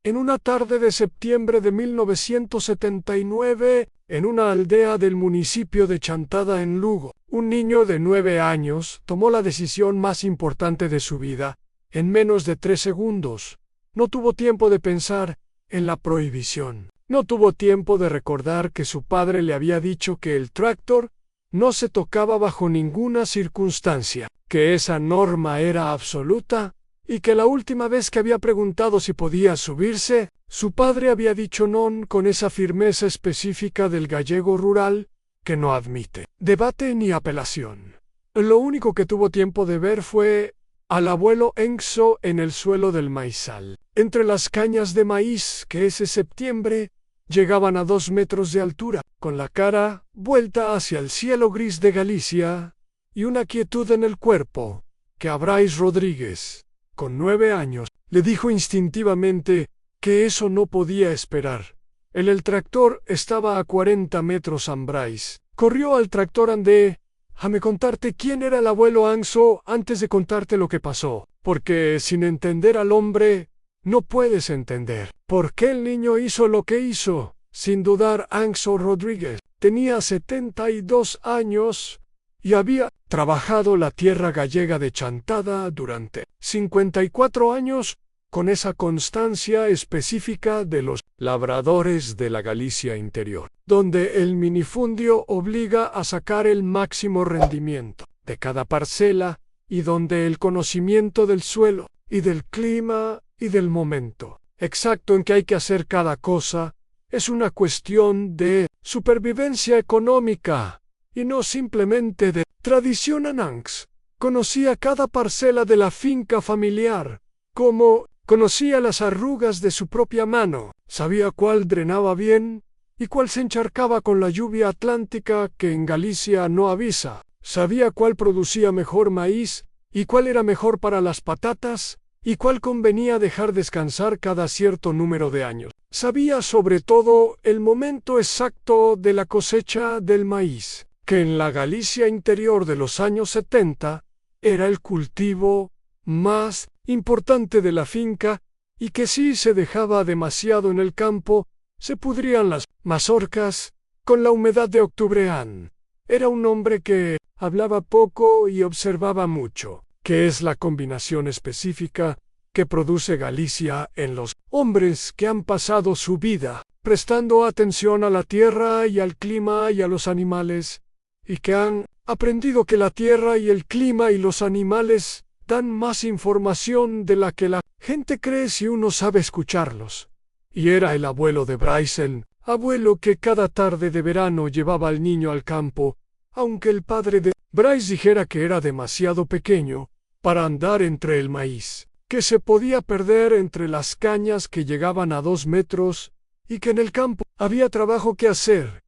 En una tarde de septiembre de 1979, en una aldea del municipio de Chantada en Lugo, un niño de 9 años tomó la decisión más importante de su vida, en menos de 3 segundos. No tuvo tiempo de pensar en la prohibición. No tuvo tiempo de recordar que su padre le había dicho que el tractor no se tocaba bajo ninguna circunstancia, que esa norma era absoluta, y que la última vez que había preguntado si podía subirse, su padre había dicho non con esa firmeza específica del gallego rural que no admite debate ni apelación. Lo único que tuvo tiempo de ver fue al abuelo Enzo en el suelo del maizal, entre las cañas de maíz que ese septiembre llegaban a 2 metros de altura, con la cara vuelta hacia el cielo gris de Galicia y una quietud en el cuerpo que a Brais Rodríguez, con 9 años, le dijo instintivamente que eso no podía esperar. El tractor estaba a 40 metros en Brais. Corrió al tractor andé, déjame contarte quién era el abuelo Anso antes de contarte lo que pasó, porque sin entender al hombre, no puedes entender por qué el niño hizo lo que hizo. Sin dudar, Anso Rodríguez tenía 72 años y había trabajado la tierra gallega de Chantada durante 54 años con esa constancia específica de los labradores de la Galicia interior, donde el minifundio obliga a sacar el máximo rendimiento de cada parcela y donde el conocimiento del suelo y del clima y del momento exacto en que hay que hacer cada cosa es una cuestión de supervivencia económica y no simplemente de tradición ananx. Conocía cada parcela de la finca familiar, como conocía las arrugas de su propia mano, sabía cuál drenaba bien y cuál se encharcaba con la lluvia atlántica que en Galicia no avisa, sabía cuál producía mejor maíz y cuál era mejor para las patatas y cuál convenía dejar descansar cada cierto número de años. Sabía sobre todo el momento exacto de la cosecha del maíz, que en la Galicia interior de los años 70 era el cultivo más importante de la finca y que si se dejaba demasiado en el campo, se pudrían las mazorcas con la humedad de octubreán. Era un hombre que hablaba poco y observaba mucho, que es la combinación específica que produce Galicia en los hombres que han pasado su vida prestando atención a la tierra y al clima y a los animales, y que han aprendido que la tierra y el clima y los animales dan más información de la que la gente cree si uno sabe escucharlos. Y era el abuelo de Brais, el abuelo que cada tarde de verano llevaba al niño al campo, aunque el padre de Brais dijera que era demasiado pequeño para andar entre el maíz, que se podía perder entre las cañas que llegaban a 2 metros y que en el campo había trabajo que hacer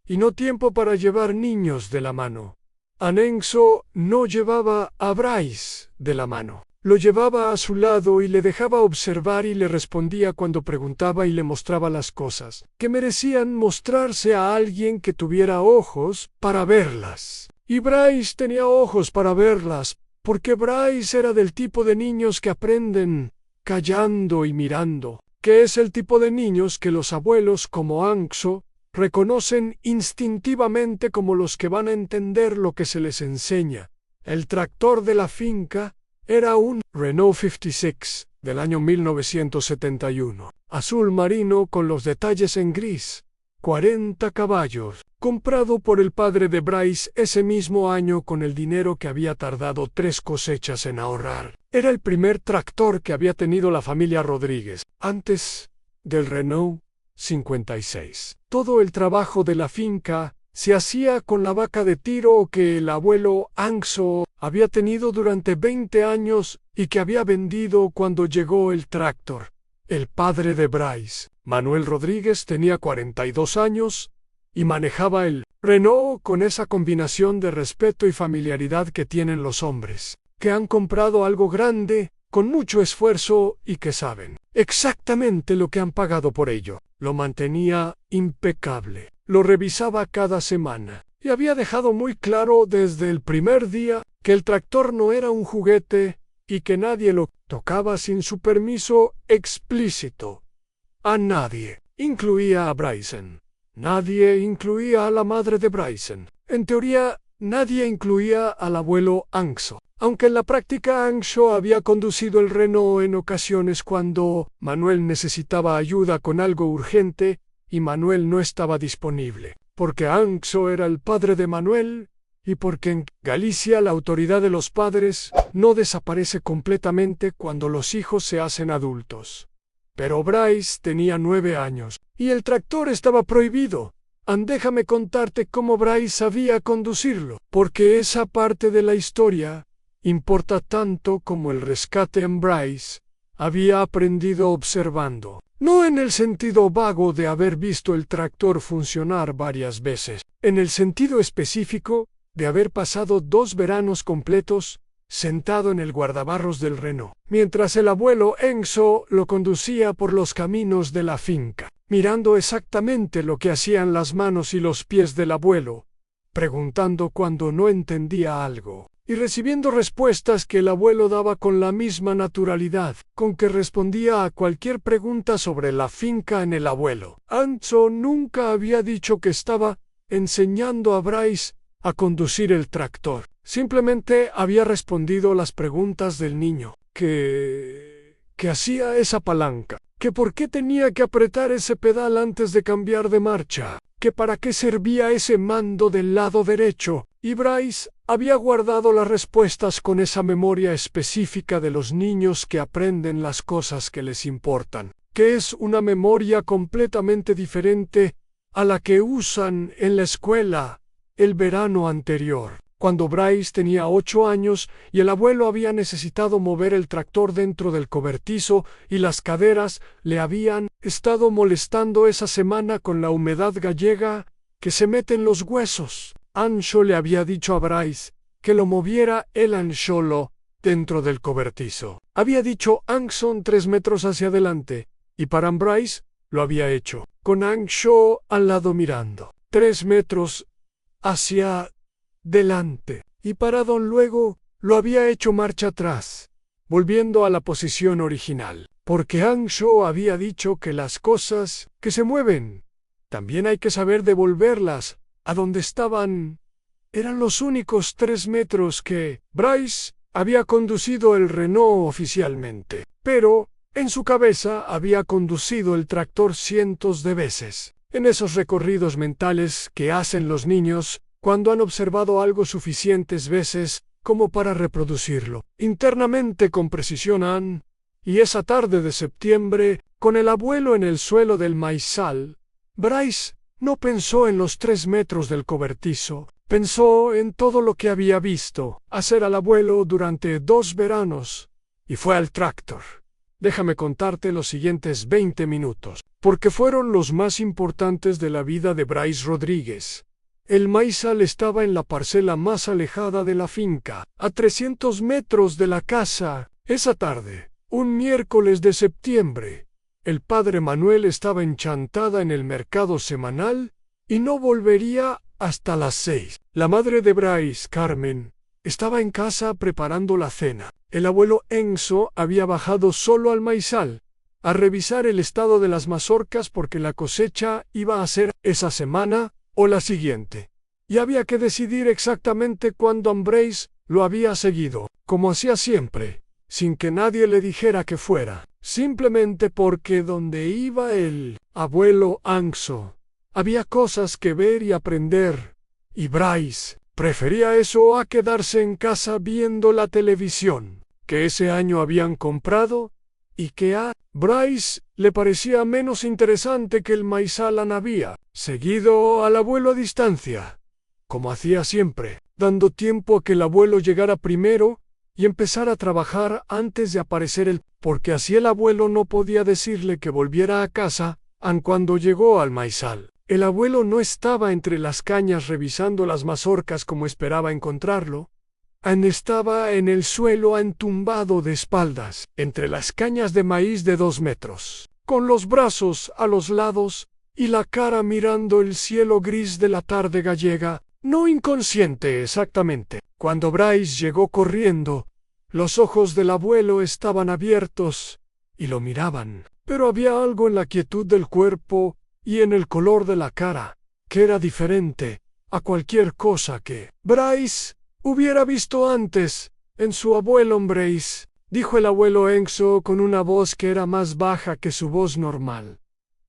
y no tiempo para llevar niños de la mano. Anenzo no llevaba a Brais de la mano. Lo llevaba a su lado y le dejaba observar y le respondía cuando preguntaba y le mostraba las cosas que merecían mostrarse a alguien que tuviera ojos para verlas. Y Brais tenía ojos para verlas, porque Brais era del tipo de niños que aprenden callando y mirando, que es el tipo de niños que los abuelos como Anxo reconocen instintivamente como los que van a entender lo que se les enseña. El tractor de la finca era un Renault 56 del año 1971, azul marino con los detalles en gris, 40 caballos, comprado por el padre de Brais ese mismo año con el dinero que había tardado 3 cosechas en ahorrar. Era el primer tractor que había tenido la familia Rodríguez, antes del Renault 56. Todo el trabajo de la finca se hacía con la vaca de tiro que el abuelo Anxo había tenido durante 20 años y que había vendido cuando llegó el tractor. El padre de Brais, Manuel Rodríguez, tenía 42 años y manejaba el Renault con esa combinación de respeto y familiaridad que tienen los hombres, que han comprado algo grande, con mucho esfuerzo y que saben exactamente lo que han pagado por ello. Lo mantenía impecable, lo revisaba cada semana y había dejado muy claro desde el primer día que el tractor no era un juguete y que nadie lo tocaba sin su permiso explícito. a nadie. Incluía a Bryson. Nadie incluía a la madre de Bryson. En teoría, nadie incluía al abuelo Anxo. Aunque en la práctica Anxo había conducido el Renault en ocasiones cuando Manuel necesitaba ayuda con algo urgente y Manuel no estaba disponible. Porque Anxo era el padre de Manuel y porque en Galicia la autoridad de los padres no desaparece completamente cuando los hijos se hacen adultos. Pero Bryce tenía 9 años y el tractor estaba prohibido. Déjame contarte cómo Bryce sabía conducirlo, porque esa parte de la historia importa tanto como el rescate en Bryce había aprendido observando. No en el sentido vago de haber visto el tractor funcionar varias veces, en el sentido específico de haber pasado 2 veranos completos sentado en el guardabarros del Renault, mientras el abuelo Enzo lo conducía por los caminos de la finca, mirando exactamente lo que hacían las manos y los pies del abuelo, preguntando cuando no entendía algo, y recibiendo respuestas que el abuelo daba con la misma naturalidad con que respondía a cualquier pregunta sobre la finca en el abuelo. Enzo nunca había dicho que estaba enseñando a Bryce a conducir el tractor. Simplemente había respondido las preguntas del niño. ¿Qué hacía esa palanca? ¿Que por qué tenía que apretar ese pedal antes de cambiar de marcha? ¿Que para qué servía ese mando del lado derecho? Y Bryce había guardado las respuestas con esa memoria específica de los niños que aprenden las cosas que les importan, que es una memoria completamente diferente a la que usan en la escuela el verano anterior, cuando Bryce tenía 8 años y el abuelo había necesitado mover el tractor dentro del cobertizo y las caderas le habían estado molestando esa semana con la humedad gallega que se mete en los huesos. Anxo le había dicho a Bryce que lo moviera él solo dentro del cobertizo. Había dicho Anxo 3 metros hacia adelante y para Bryce lo había hecho, con Anxo al lado mirando. 3 metros hacia delante, y parado luego lo había hecho marcha atrás, volviendo a la posición original, porque Anxo había dicho que las cosas que se mueven, también hay que saber devolverlas a donde estaban. Eran los únicos 3 metros que Bryce había conducido el Renault oficialmente, pero en su cabeza había conducido el tractor cientos de veces. En esos recorridos mentales que hacen los niños cuando han observado algo suficientes veces como para reproducirlo internamente con precisión. Y esa tarde de septiembre, con el abuelo en el suelo del maizal, Bryce no pensó en los 3 metros del cobertizo, pensó en todo lo que había visto hacer al abuelo durante 2 veranos, y fue al tractor. Déjame contarte los siguientes 20 minutos, porque fueron los más importantes de la vida de Bryce Rodríguez. El maizal estaba en la parcela más alejada de la finca, a 300 metros de la casa. Esa tarde, un miércoles de septiembre, el padre Manuel estaba en Chantada en el mercado semanal y no volvería hasta las 6. La madre de Bryce, Carmen, estaba en casa preparando la cena. El abuelo Enzo había bajado solo al maizal a revisar el estado de las mazorcas porque la cosecha iba a ser esa semana o la siguiente. Y había que decidir exactamente cuándo Bryce lo había seguido, como hacía siempre, sin que nadie le dijera que fuera, simplemente porque donde iba el abuelo Anxo había cosas que ver y aprender, y Bryce prefería eso a quedarse en casa viendo la televisión, que ese año habían comprado, y que a Bryce le parecía menos interesante que el maizal había seguido al abuelo a distancia, como hacía siempre, dando tiempo a que el abuelo llegara primero y empezara a trabajar antes de aparecer él, porque así el abuelo no podía decirle que volviera a casa aun cuando llegó al maizal. El abuelo no estaba entre las cañas revisando las mazorcas como esperaba encontrarlo. Estaba en el suelo entumbado de espaldas, entre las cañas de maíz de 2 metros, con los brazos a los lados y la cara mirando el cielo gris de la tarde gallega, no inconsciente exactamente. Cuando Bryce llegó corriendo, los ojos del abuelo estaban abiertos y lo miraban. pero había algo en la quietud del cuerpo y en el color de la cara, que era diferente a cualquier cosa que Bryce hubiera visto antes en su abuelo Bryce, dijo el abuelo Enzo con una voz que era más baja que su voz normal.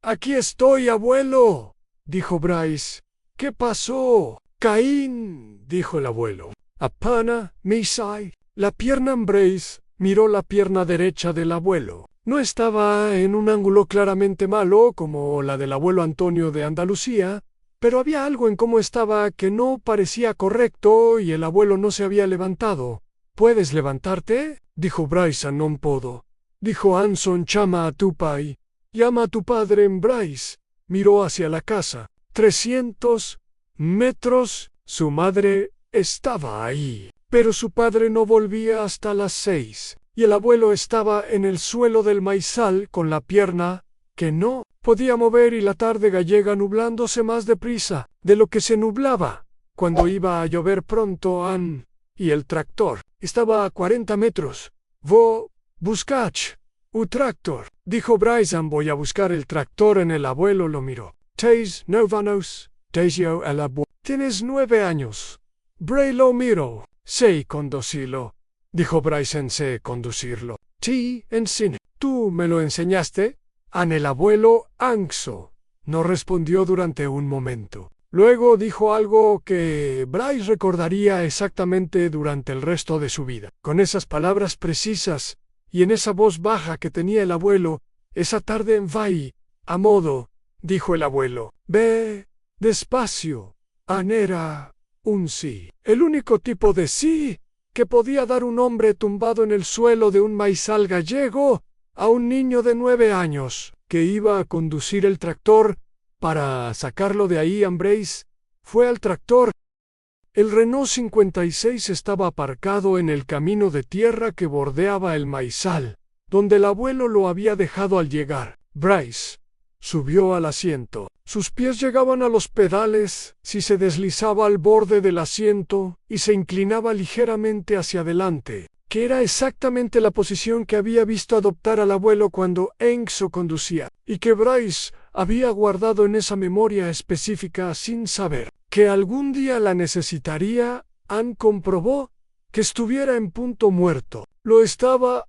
Aquí estoy, abuelo, dijo Bryce. ¿Qué pasó? Caín, dijo el abuelo. Apana, Misai. La pierna Bryce miró la pierna derecha del abuelo. No estaba en un ángulo claramente malo como la del abuelo Antonio de Andalucía, pero había algo en cómo estaba que no parecía correcto y el abuelo no se había levantado. ¿Puedes levantarte? Dijo Bryce. Non puedo. Dijo Anson. Llama a tu pai. Llama a tu padre. Bryce miró hacia la casa. 300 metros. Su madre estaba ahí, pero su padre no volvía hasta las 6, y el abuelo estaba en el suelo del maizal con la pierna que no podía mover y la tarde gallega nublándose más deprisa de lo que se nublaba cuando iba a llover pronto. Y el tractor estaba a 40 metros. Buscach, tractor, dijo Bryce. Voy a buscar el tractor. En el abuelo lo miró. Teis novanos, teisio el abuelo. Tienes 9 años. Bray lo miró. Sé conducirlo, dijo Bryce. Sé conducirlo. Ti enseñé. ¿Tú me lo enseñaste? El abuelo Anxo no respondió durante un momento. Luego dijo algo que Bryce recordaría exactamente durante el resto de su vida. Con esas palabras precisas y en esa voz baja que tenía el abuelo, esa tarde en Vai, a modo, dijo el abuelo. Ve, despacio. Era un sí. El único tipo de sí que podía dar un hombre tumbado en el suelo de un maizal gallego a un niño de 9 años que iba a conducir el tractor para sacarlo de ahí. Bryce fue al tractor. El Renault 56 estaba aparcado en el camino de tierra que bordeaba el maizal, donde el abuelo lo había dejado al llegar. Bryce subió al asiento. Sus pies llegaban a los pedales, si se deslizaba al borde del asiento y se inclinaba ligeramente hacia adelante, que era exactamente la posición que había visto adoptar al abuelo cuando Enzo conducía, y que Bryce había guardado en esa memoria específica sin saber que algún día la necesitaría. Comprobó que estuviera en punto muerto. Lo estaba.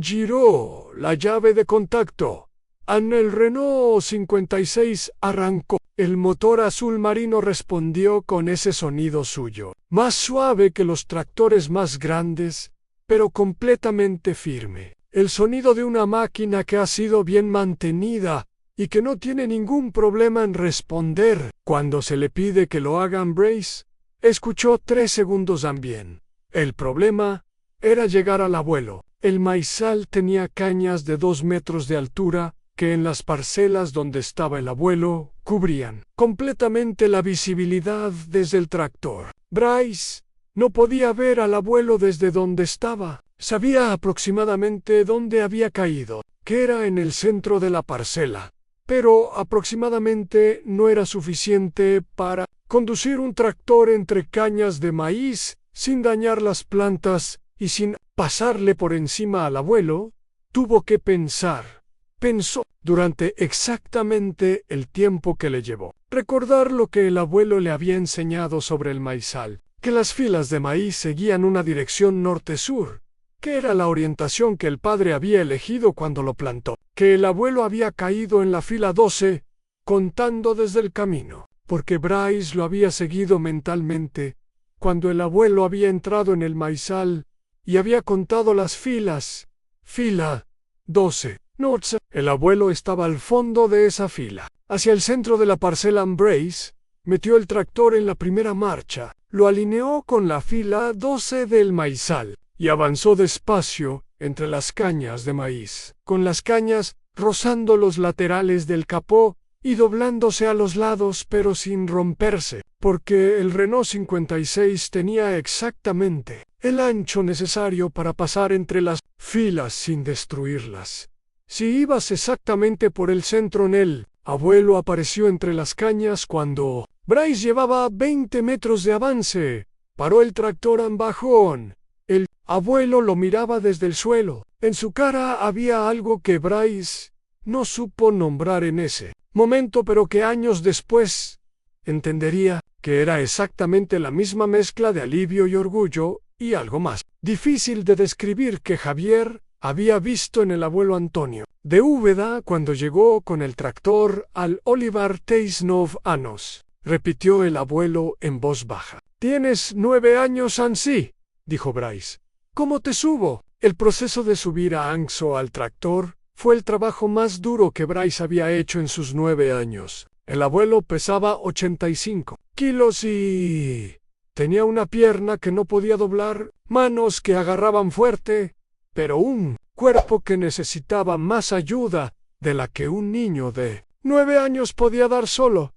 Giró la llave de contacto. El Renault 56 arrancó. El motor azul marino respondió con ese sonido suyo, más suave que los tractores más grandes, pero completamente firme. El sonido de una máquina que ha sido bien mantenida y que no tiene ningún problema en responder cuando se le pide que lo haga. Bryce escuchó 3 segundos bien. El problema era llegar al abuelo. El maizal tenía cañas de 2 metros de altura que en las parcelas donde estaba el abuelo cubrían completamente la visibilidad desde el tractor. Bryce no podía ver al abuelo desde donde estaba. Sabía aproximadamente dónde había caído, que era en el centro de la parcela, pero aproximadamente no era suficiente para conducir un tractor entre cañas de maíz sin dañar las plantas y sin pasarle por encima al abuelo. Tuvo que pensar. Pensó durante exactamente el tiempo que le llevó recordar lo que el abuelo le había enseñado sobre el maizal, que las filas de maíz seguían una dirección norte-sur, que era la orientación que el padre había elegido cuando lo plantó, que el abuelo había caído en la fila 12, contando desde el camino, porque Bryce lo había seguido mentalmente cuando el abuelo había entrado en el maizal y había contado las filas. Fila 12. Noche. El abuelo estaba al fondo de esa fila. Hacia el centro de la parcela. Bryce metió el tractor en la primera marcha, lo alineó con la fila 12 del maizal y avanzó despacio entre las cañas de maíz, con las cañas rozando los laterales del capó y doblándose a los lados pero sin romperse, porque el Renault 56 tenía exactamente el ancho necesario para pasar entre las filas sin destruirlas. Si ibas exactamente por el centro, el abuelo apareció entre las cañas cuando Bryce llevaba 20 metros de avance. Paró el tractor en bajón. El abuelo lo miraba desde el suelo. En su cara había algo que Bryce no supo nombrar en ese momento, pero que años después entendería que era exactamente la misma mezcla de alivio y orgullo, y algo más difícil de describir que Javier había visto en el abuelo Antonio de Úbeda cuando llegó con el tractor al Olivar teis 9 años, repitió el abuelo en voz baja. «Tienes 9 años ansí», dijo Bryce. «¿Cómo te subo?» El proceso de subir a Anxo al tractor fue el trabajo más duro que Bryce había hecho en sus 9 años. El abuelo pesaba 85 kilos y tenía una pierna que no podía doblar, manos que agarraban fuerte, pero un cuerpo que necesitaba más ayuda de la que un niño de 9 años podía dar solo.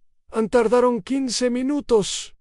Tardaron 15 minutos.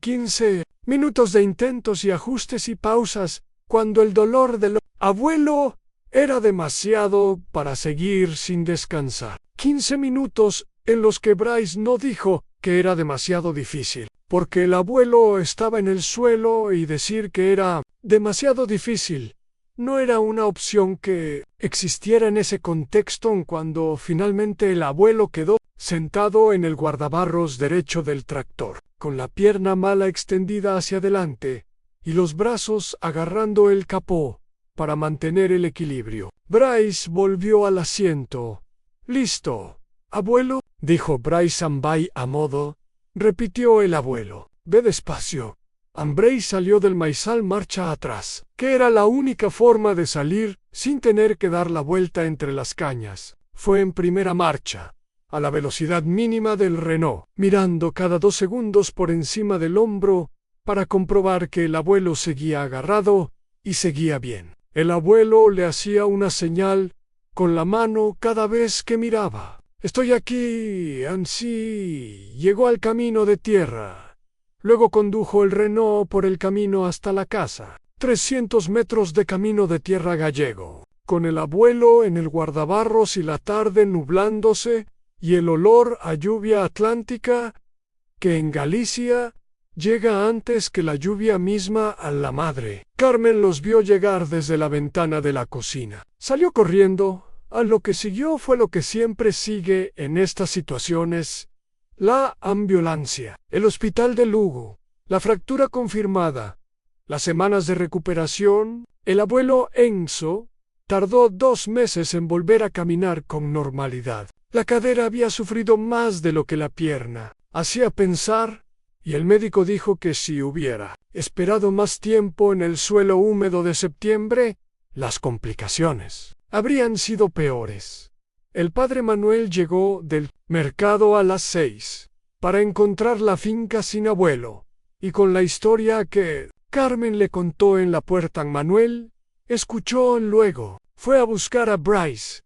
15 minutos de intentos y ajustes y pausas, cuando el dolor del abuelo era demasiado para seguir sin descansar. 15 minutos en los que Bryce no dijo que era demasiado difícil, porque el abuelo estaba en el suelo y decir que era demasiado difícil no era una opción que existiera en ese contexto. Cuando finalmente el abuelo quedó sentado en el guardabarros derecho del tractor, con la pierna mala extendida hacia adelante y los brazos agarrando el capó para mantener el equilibrio, Bryce volvió al asiento. «¿Listo, abuelo?», dijo Bryce Ambay a modo. Repitió el abuelo. «Ve despacio». Ambray salió del maizal marcha atrás, que era la única forma de salir sin tener que dar la vuelta entre las cañas. Fue en primera marcha, a la velocidad mínima del Renault, mirando cada 2 segundos por encima del hombro para comprobar que el abuelo seguía agarrado y seguía bien. El abuelo le hacía una señal con la mano cada vez que miraba. «Estoy aquí, ansí». Llegó al camino de tierra. Luego condujo el Renault por el camino hasta la casa. 300 metros de camino de tierra gallego, con el abuelo en el guardabarros y la tarde nublándose y el olor a lluvia atlántica, que en Galicia llega antes que la lluvia misma a la madre. Carmen los vio llegar desde la ventana de la cocina. Salió corriendo. A lo que siguió fue lo que siempre sigue en estas situaciones: la ambulancia, el hospital de Lugo, la fractura confirmada, las semanas de recuperación. El abuelo Enzo tardó 2 meses en volver a caminar con normalidad. La cadera había sufrido más de lo que la pierna hacía pensar, y el médico dijo que si hubiera esperado más tiempo en el suelo húmedo de septiembre, las complicaciones habrían sido peores. El padre Manuel llegó del mercado a las 6 para encontrar la finca sin abuelo, y con la historia que Carmen le contó en la puerta, Manuel escuchó luego. Fue a buscar a Bryce.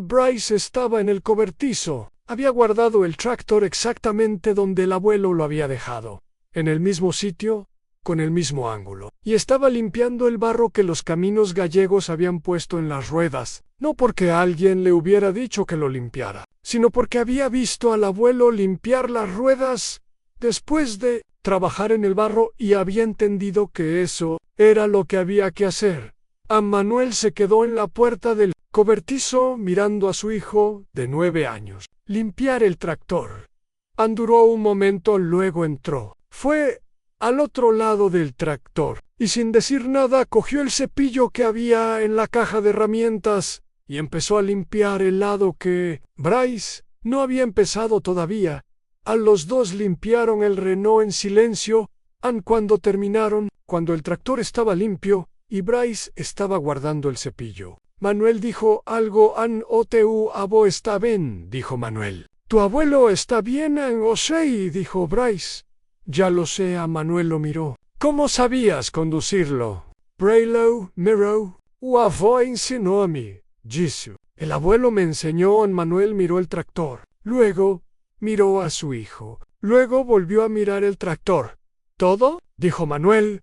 Bryce estaba en el cobertizo. Había guardado el tractor exactamente donde el abuelo lo había dejado, en el mismo sitio, con el mismo ángulo, y estaba limpiando el barro que los caminos gallegos habían puesto en las ruedas, no porque alguien le hubiera dicho que lo limpiara, sino porque había visto al abuelo limpiar las ruedas después de trabajar en el barro y había entendido que eso era lo que había que hacer. Manuel se quedó en la puerta del cobertizo mirando a su hijo de 9 años limpiar el tractor. Duró un momento, luego entró. Fue al otro lado del tractor y sin decir nada cogió el cepillo que había en la caja de herramientas y empezó a limpiar el lado que Bryce no había empezado todavía. Los dos limpiaron el Renault en silencio. Cuando terminaron, cuando el tractor estaba limpio y Bryce estaba guardando el cepillo, Manuel dijo algo. «Otu abo está bien», dijo Manuel. «Tu abuelo está bien, Osei», dijo Bryce. «Ya lo sé». Manuel lo miró. «¿Cómo sabías conducirlo?» «Braylo, miro, uavo enseñó a mí», Jesús. «El abuelo me enseñó». Manuel miró el tractor. Luego miró a su hijo. Luego volvió a mirar el tractor. «¿Todo?», dijo Manuel.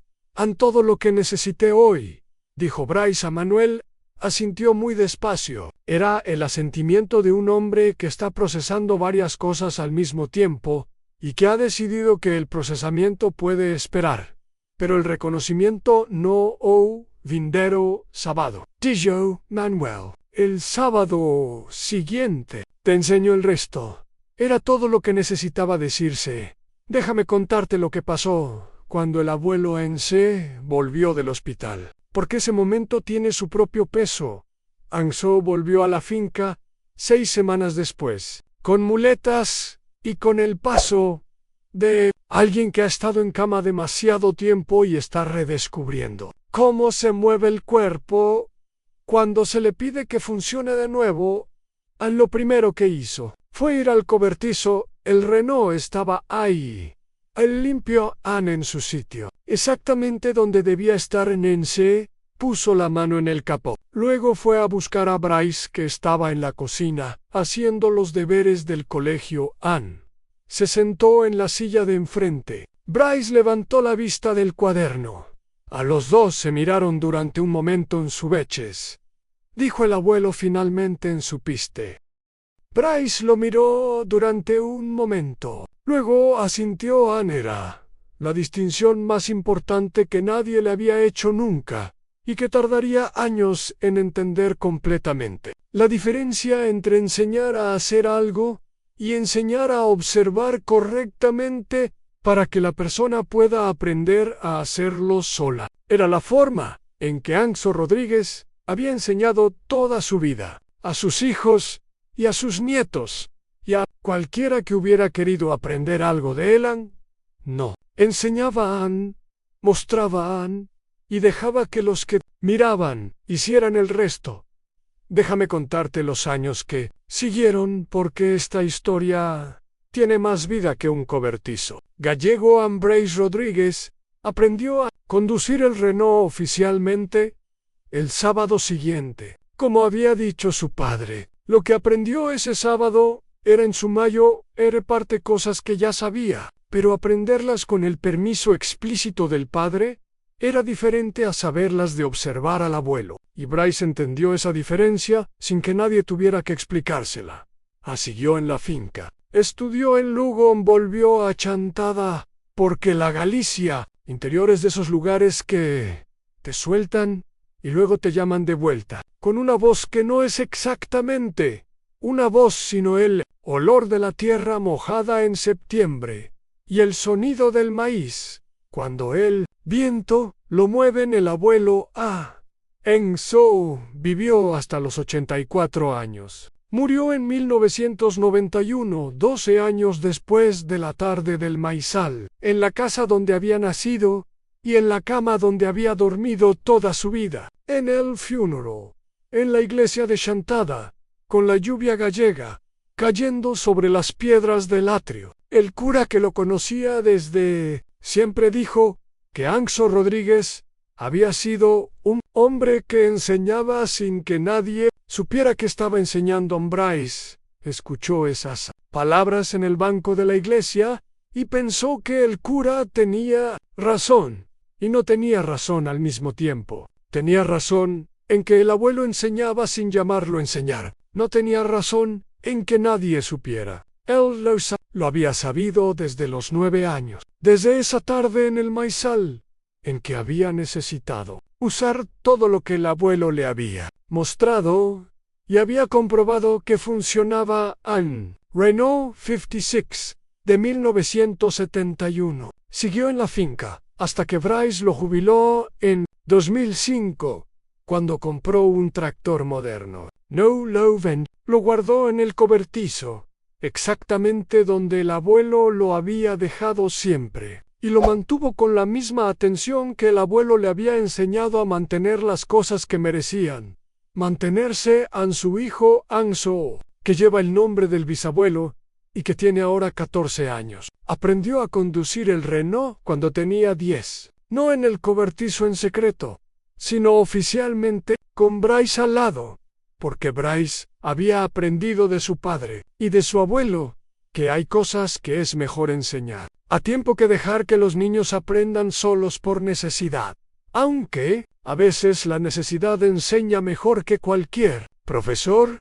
«Todo lo que necesité hoy», dijo Bryce. Manuel asintió muy despacio. Era el asentimiento de un hombre que está procesando varias cosas al mismo tiempo y que ha decidido que el procesamiento puede esperar, pero el reconocimiento no. Vindero sábado. Dijo Manuel. El sábado siguiente te enseño el resto. Era todo lo que necesitaba decirse. Déjame contarte lo que pasó cuando el abuelo Ense volvió del hospital, porque ese momento tiene su propio peso. Anso volvió a la finca 6 semanas después, con muletas y con el paso de alguien que ha estado en cama demasiado tiempo y está redescubriendo cómo se mueve el cuerpo cuando se le pide que funcione de nuevo. Lo primero que hizo fue ir al cobertizo. El Renault estaba ahí. Él limpió en su sitio, exactamente donde debía estar Ense. Puso la mano en el capó. Luego fue a buscar a Bryce, que estaba en la cocina, haciendo los deberes del colegio. Se sentó en la silla de enfrente. Bryce levantó la vista del cuaderno. A los dos se miraron durante un momento en su beches. Dijo el abuelo finalmente en su piste. Bryce lo miró durante un momento. Luego asintió. Era la distinción más importante que nadie le había hecho nunca, y que tardaría años en entender completamente. La diferencia entre enseñar a hacer algo y enseñar a observar correctamente para que la persona pueda aprender a hacerlo sola. Era la forma en que Anxo Rodríguez había enseñado toda su vida, a sus hijos y a sus nietos, y a cualquiera que hubiera querido aprender algo de él. No. Enseñaba mostraba y dejaba que los que miraban hicieran el resto. Déjame contarte los años que siguieron, porque esta historia tiene más vida que un cobertizo. Gallego Bryce Rodríguez aprendió a conducir el Renault oficialmente el sábado siguiente, como había dicho su padre. Lo que aprendió ese sábado era en su mayo, era parte cosas que ya sabía, pero aprenderlas con el permiso explícito del padre era diferente a saberlas de observar al abuelo, y Bryce entendió esa diferencia sin que nadie tuviera que explicársela. Siguió en la finca. Estudió en Lugo, volvió a Chantada, porque la Galicia, interiores de esos lugares que te sueltan y luego te llaman de vuelta, con una voz que no es exactamente una voz sino el olor de la tierra mojada en septiembre, y el sonido del maíz, cuando el viento lo mueven. El abuelo Enso vivió hasta los 84 años. Murió en 1991, 12 años después de la tarde del maizal, en la casa donde había nacido y en la cama donde había dormido toda su vida. En el funeral, en la iglesia de Chantada, con la lluvia gallega cayendo sobre las piedras del atrio. El cura, que lo conocía desde siempre, dijo que Anxo Rodríguez había sido un hombre que enseñaba sin que nadie supiera que estaba enseñando. Bryce escuchó esas palabras en el banco de la iglesia y pensó que el cura tenía razón, y no tenía razón al mismo tiempo. Tenía razón en que el abuelo enseñaba sin llamarlo enseñar. No tenía razón en que nadie supiera. Él lo había sabido desde los 9 años, desde esa tarde en el maizal, en que había necesitado usar todo lo que el abuelo le había mostrado, y había comprobado que funcionaba. Renault 56, de 1971. Siguió en la finca hasta que Bryce lo jubiló en 2005, cuando compró un tractor moderno. No lo vendió. Lo guardó en el cobertizo, exactamente donde el abuelo lo había dejado siempre, y lo mantuvo con la misma atención que el abuelo le había enseñado a mantener las cosas que merecían mantenerse. Su hijo Anxo, que lleva el nombre del bisabuelo y que tiene ahora 14 años, aprendió a conducir el Renault cuando tenía 10, no en el cobertizo en secreto, sino oficialmente, con Bryce al lado, porque Bryce había aprendido de su padre y de su abuelo que hay cosas que es mejor enseñar a tiempo que dejar que los niños aprendan solos por necesidad, aunque a veces la necesidad enseña mejor que cualquier profesor.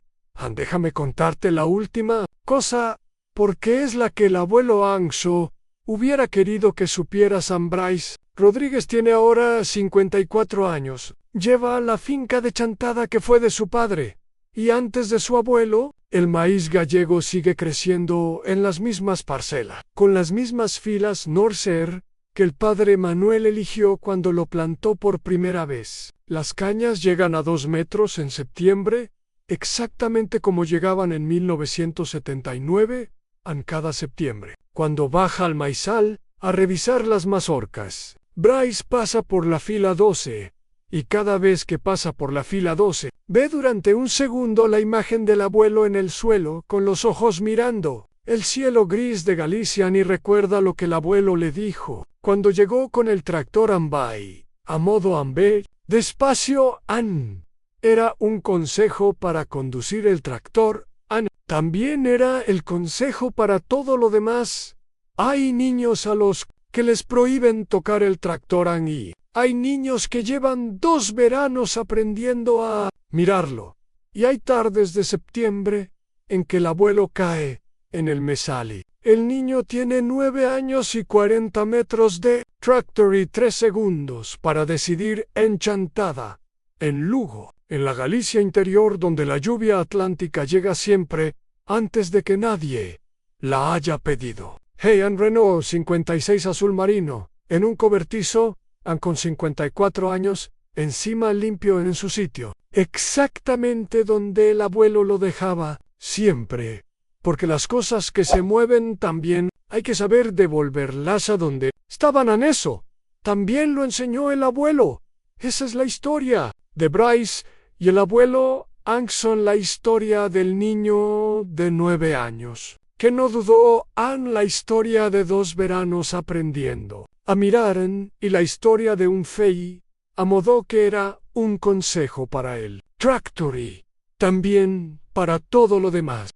Déjame contarte la última cosa, porque es la que el abuelo Anxo hubiera querido que supieras. Bryce Rodríguez tiene ahora 54 años. Lleva la finca de Chantada que fue de su padre. y antes de su abuelo, el maíz gallego sigue creciendo en las mismas parcelas, con las mismas filas Norser que el padre Manuel eligió cuando lo plantó por primera vez. Las cañas llegan a 2 metros en septiembre, exactamente como llegaban en 1979, en cada septiembre. Cuando baja al maizal a revisar las mazorcas, Bryce pasa por la fila 12, y cada vez que pasa por la fila 12, ve durante un segundo la imagen del abuelo en el suelo, con los ojos mirando el cielo gris de Galicia, y recuerda lo que el abuelo le dijo cuando llegó con el tractor Ambay. A modo Ambé, despacio, An. Era un consejo para conducir el tractor, An. También era el consejo para todo lo demás. Hay niños a los que les prohíben tocar el tractor An, y hay niños que llevan 2 veranos aprendiendo a mirarlo. Y hay tardes de septiembre en que el abuelo cae en el mesali. El niño tiene 9 años y 40 metros de tractor y 3 segundos para decidir en Chantada, en Lugo, en la Galicia interior, donde la lluvia atlántica llega siempre antes de que nadie la haya pedido. Heian Renault 56 azul marino, en un cobertizo, con 54 años, encima limpio en su sitio, exactamente donde el abuelo lo dejaba, siempre. Porque las cosas que se mueven también hay que saber devolverlas a donde estaban. En eso también lo enseñó el abuelo. Esa es la historia de Bryce y el abuelo Anson, la historia del niño de 9 años, que no dudó en la historia de 2 veranos aprendiendo a mirar y la historia de un fei, a modo que era un consejo para él. Tractory, también para todo lo demás.